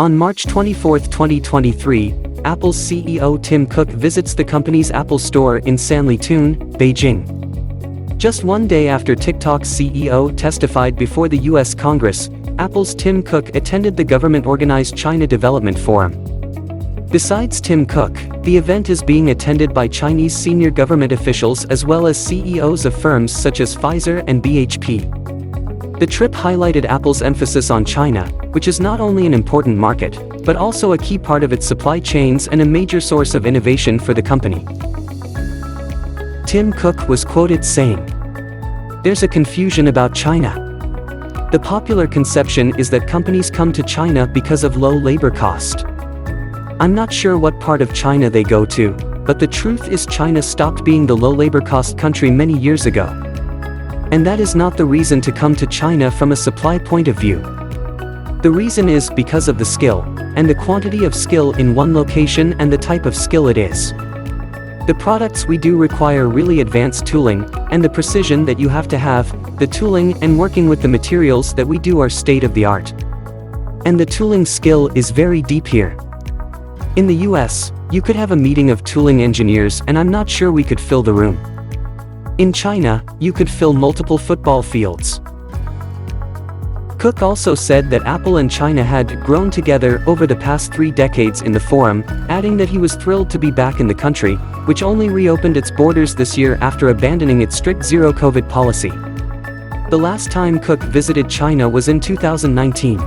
On March 24, 2023, Apple's CEO Tim Cook visits the company's Apple Store in Sanlitun, Beijing. Just one day after TikTok's CEO testified before the US Congress, Apple's Tim Cook attended the government-organized China Development Forum. Besides Tim Cook, the event is being attended by Chinese senior government officials as well as CEOs of firms such as Pfizer and BHP. The trip highlighted Apple's emphasis on China, which is not only an important market, but also a key part of its supply chains and a major source of innovation for the company. Tim Cook was quoted saying, "There's a confusion about China. The popular conception is that companies come to China because of low labor cost. I'm not sure what part of China they go to, but the truth is China stopped being the low labor cost country many years ago. And that is not the reason to come to China from a supply point of view. The reason is because of the skill, and the quantity of skill in one location and the type of skill it is. The products we do require really advanced tooling, and the precision that you have to have, the tooling and working with the materials that we do are state of the art. And the tooling skill is very deep here. In the US, you could have a meeting of tooling engineers and I'm not sure we could fill the room. In China, you could fill multiple football fields." Cook also said that Apple and China had grown together over the past 3 decades in the forum, adding that he was thrilled to be back in the country, which only reopened its borders this year after abandoning its strict zero-COVID policy. The last time Cook visited China was in 2019.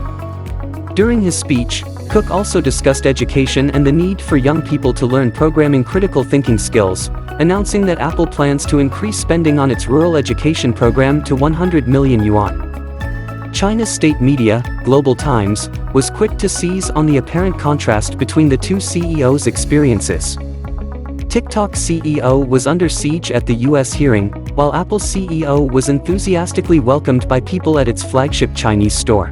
During his speech, Cook also discussed education and the need for young people to learn programming critical thinking skills, announcing that Apple plans to increase spending on its rural education program to 100 million yuan. China's state media, Global Times, was quick to seize on the apparent contrast between the two CEOs' experiences. TikTok CEO was under siege at the US hearing, while Apple CEO was enthusiastically welcomed by people at its flagship Chinese store.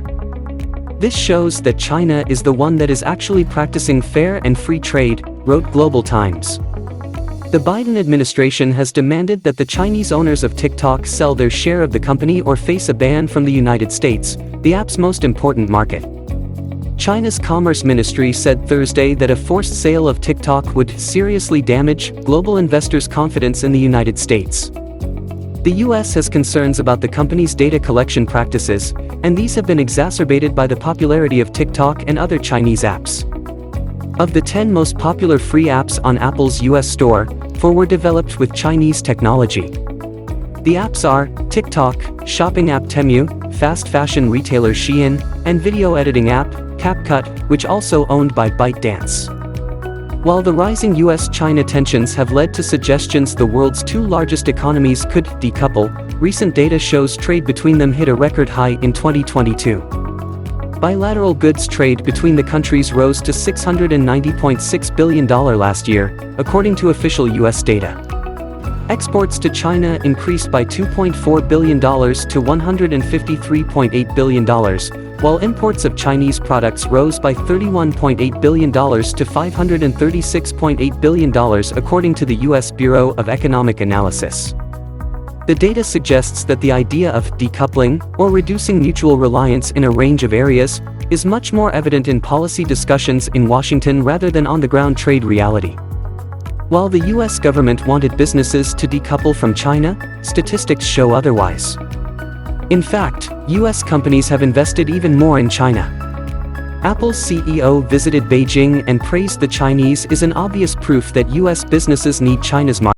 This shows that China is the one that is actually practicing fair and free trade, wrote Global Times. The Biden administration has demanded that the Chinese owners of TikTok sell their share of the company or face a ban from the United States, the app's most important market. China's Commerce Ministry said Thursday that a forced sale of TikTok would seriously damage global investors' confidence in the United States. The US has concerns about the company's data collection practices, and these have been exacerbated by the popularity of TikTok and other Chinese apps. Of the 10 most popular free apps on Apple's US store, 4 were developed with Chinese technology. The apps are TikTok, shopping app Temu, fast fashion retailer Shein, and video editing app, CapCut, which also owned by ByteDance. While the rising US-China tensions have led to suggestions the world's 2 largest economies could decouple, recent data shows trade between them hit a record high in 2022. Bilateral goods trade between the countries rose to $690.6 billion last year, according to official US data. Exports to China increased by $2.4 billion to $153.8 billion, while imports of Chinese products rose by $31.8 billion to $536.8 billion according to the US Bureau of Economic Analysis. The data suggests that the idea of decoupling, or reducing mutual reliance in a range of areas, is much more evident in policy discussions in Washington rather than on-the-ground trade reality. While the US government wanted businesses to decouple from China, statistics show otherwise. In fact, US companies have invested even more in China. Apple's CEO visited Beijing and praised the Chinese is an obvious proof that US businesses need China's market.